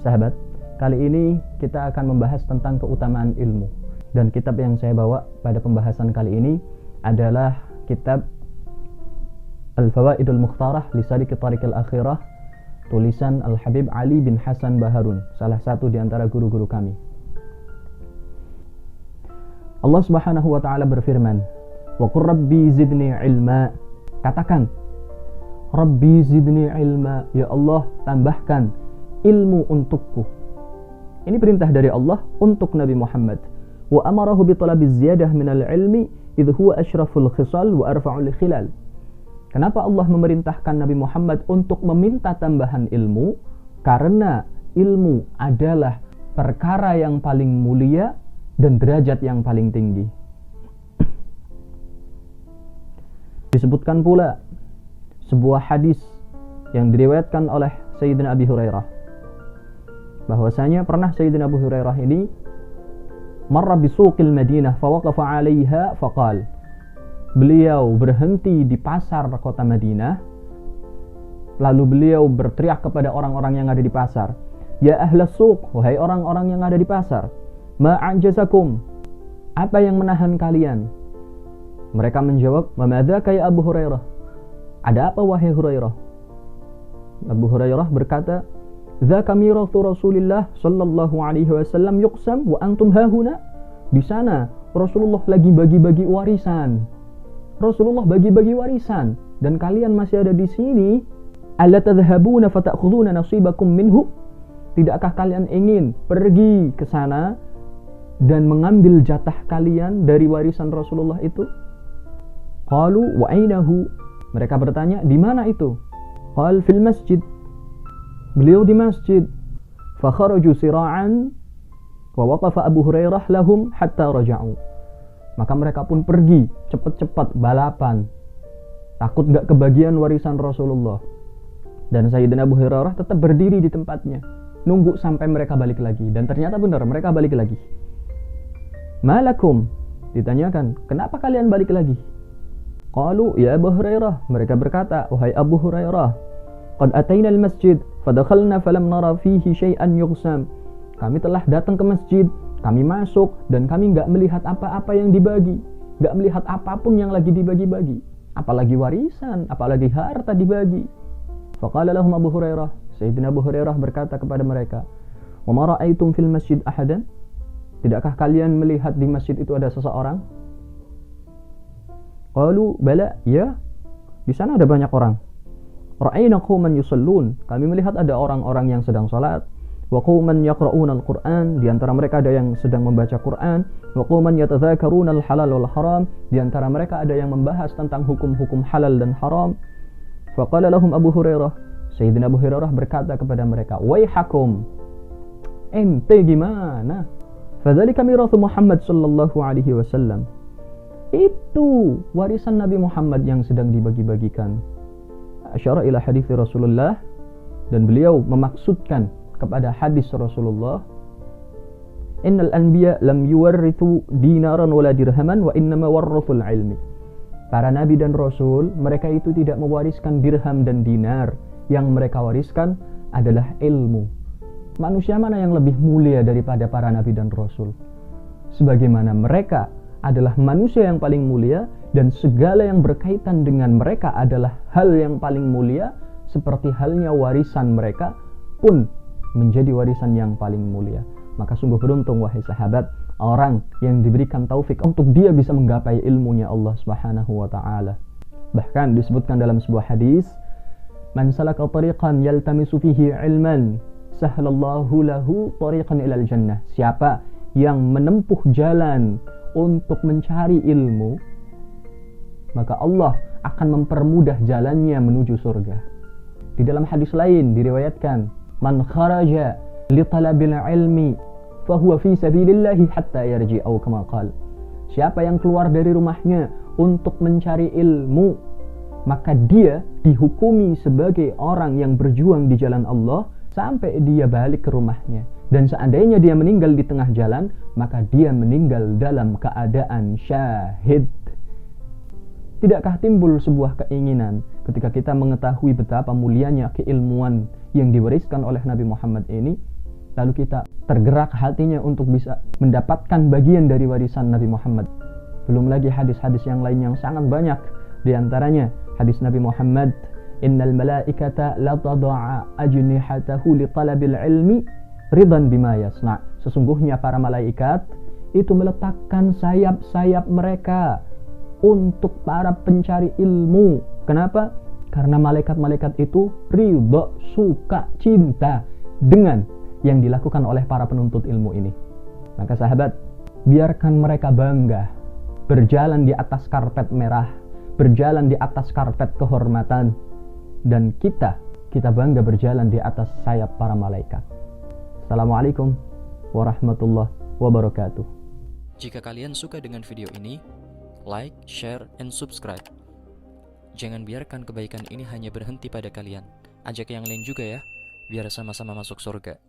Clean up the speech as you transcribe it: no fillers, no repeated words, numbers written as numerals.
sahabat, kali ini kita akan membahas tentang keutamaan ilmu. Dan kitab yang saya bawa pada pembahasan kali ini adalah kitab Al-Fawaidul Mukhtarah li Saliki Thariqil Akhirah, tulisan Al-Habib Ali bin Hasan Baharun, salah satu di antara guru-guru kami. Allah Subhanahu wa taala berfirman, "Wa qur rabbi zidni ilma." Katakan, Rabbi zidni ilma, ya Allah, tambahkan ilmu untukku. Ini perintah dari Allah untuk Nabi Muhammad. Wa amarahu bi talabi ziyadah minal ilmi idh huwa asyraful khisal wa arfa'ul khilal. Kenapa Allah memerintahkan Nabi Muhammad untuk meminta tambahan ilmu? Karena ilmu adalah perkara yang paling mulia dan derajat yang paling tinggi. Disebutkan pula sebuah hadis yang diriwayatkan oleh Sayyidina Abi Hurairah, bahwasanya pernah Sayyidina Abu Hurairah ini marra bisuqil Madinah fawaqafa 'alaiha faqal. Beliau berhenti di pasar kota Madinah, lalu beliau berteriak kepada orang-orang yang ada di pasar, "Ya ahlas suq, wahai orang-orang yang ada di pasar, ma anjazakum, apa yang menahan kalian?" Mereka menjawab, "Ma madzaka ya Abu Hurairah?" Ada apa wahai Hurairah? Abu Hurairah berkata, "Dzaka mirathu Rasulillah sallallahu alaihi wasallam yuqsam wa antum hahuna." Di sana Rasulullah lagi bagi-bagi warisan. Rasulullah bagi-bagi warisan dan kalian masih ada di sini. Alla tadhhabuna fata'khuduna nasibakum minhu? Tidakkah kalian ingin pergi ke sana dan mengambil jatah kalian dari warisan Rasulullah itu? Qalu wa ainahu? Mereka bertanya, di mana itu? Qal fil masjid. Beliau di masjid. Fa kharaju sira'an wa waqafa Abu Hurairah lahum hatta raja'u. Maka mereka pun pergi cepat-cepat balapan. Takut gak kebagian warisan Rasulullah. Dan Sayyidina Abu Hurairah tetap berdiri di tempatnya, nunggu sampai mereka balik lagi. Dan ternyata benar, mereka balik lagi. Malakum? Ditanyakan, kenapa kalian balik lagi? Qalu ya Abu Hurairah, mereka berkata, wahai Abu Hurairah, qad ataina al-masjid fadakhalna falam nara fihi syai'an yuqsam. Kami telah datang ke masjid, kami masuk dan kami enggak melihat apa-apa yang dibagi, enggak melihat apapun yang lagi dibagi-bagi, apalagi warisan, apalagi harta dibagi. Faqala lahum Abu Hurairah, Sayyidina Abu Hurairah berkata kepada mereka, "Wa ma ra'aitum fil masjid ahadan?" Tidakkah kalian melihat di masjid itu ada seseorang? Qalu bala, ya, di sana ada banyak orang. Ra'ayna qauman yusallun, kami melihat ada orang-orang yang sedang salat. Wa qauman yaqra'una al-Qur'an, di antara mereka ada yang sedang membaca Quran. Wa qauman yatadzakaruna al-halal wal haram, di antara mereka ada yang membahas tentang hukum-hukum halal dan haram. Fa qala lahum Abu Hurairah, Sayyidina Abu Hurairah berkata kepada mereka, "Waihakum, ente gimana? Fadzalika mirathu Muhammad sallallahu alaihi wasallam." Itu warisan Nabi Muhammad yang sedang dibagi-bagikan. Asyara ila hadis Rasulullah, dan beliau memaksudkan kepada hadis Rasulullah, innal anbiya lam yuwarrithu dinaran wala dirhaman wa innama warrathul ilmi. Para nabi dan rasul, mereka itu tidak mewariskan dirham dan dinar, yang mereka wariskan adalah ilmu. Manusia mana yang lebih mulia daripada para nabi dan rasul? Sebagaimana mereka adalah manusia yang paling mulia dan segala yang berkaitan dengan mereka adalah hal yang paling mulia, seperti halnya warisan mereka pun menjadi warisan yang paling mulia. Maka sungguh beruntung wahai sahabat, orang yang diberikan taufik untuk dia bisa menggapai ilmunya Allah Subhanahu wa taala. Bahkan disebutkan dalam sebuah hadis, "Man salaka tariqan yaltamisu fihi ilman, sahhalallahu lahu tariqan ilal jannah." Siapa yang menempuh jalan untuk mencari ilmu, maka Allah akan mempermudah jalannya menuju surga. Di dalam hadis lain diriwayatkan, "Man kharaja li talabil ilmi fahuwa fi sabilillahi hatta yarji," atau kama qala. Siapa yang keluar dari rumahnya untuk mencari ilmu, maka dia dihukumi sebagai orang yang berjuang di jalan Allah sampai dia balik ke rumahnya. Dan seandainya dia meninggal di tengah jalan, maka dia meninggal dalam keadaan syahid. Tidakkah timbul sebuah keinginan ketika kita mengetahui betapa mulianya keilmuan yang diwariskan oleh Nabi Muhammad ini, lalu kita tergerak hatinya untuk bisa mendapatkan bagian dari warisan Nabi Muhammad. Belum lagi hadis-hadis yang lain yang sangat banyak, di antaranya hadis Nabi Muhammad, innal malaikata la tad'a ajnihatahu li talabil ilmi ridan bima yasna. Sesungguhnya para malaikat itu meletakkan sayap-sayap mereka untuk para pencari ilmu. Kenapa? Karena malaikat-malaikat itu ridho, suka, cinta dengan yang dilakukan oleh para penuntut ilmu ini. Maka sahabat, biarkan mereka bangga berjalan di atas karpet merah, berjalan di atas karpet kehormatan, dan kita bangga berjalan di atas sayap para malaikat. Assalamualaikum warahmatullahi wabarakatuh. Jika kalian suka dengan video ini, like, share, and subscribe. Jangan biarkan kebaikan ini hanya berhenti pada kalian. Ajak yang lain juga ya, biar sama-sama masuk surga.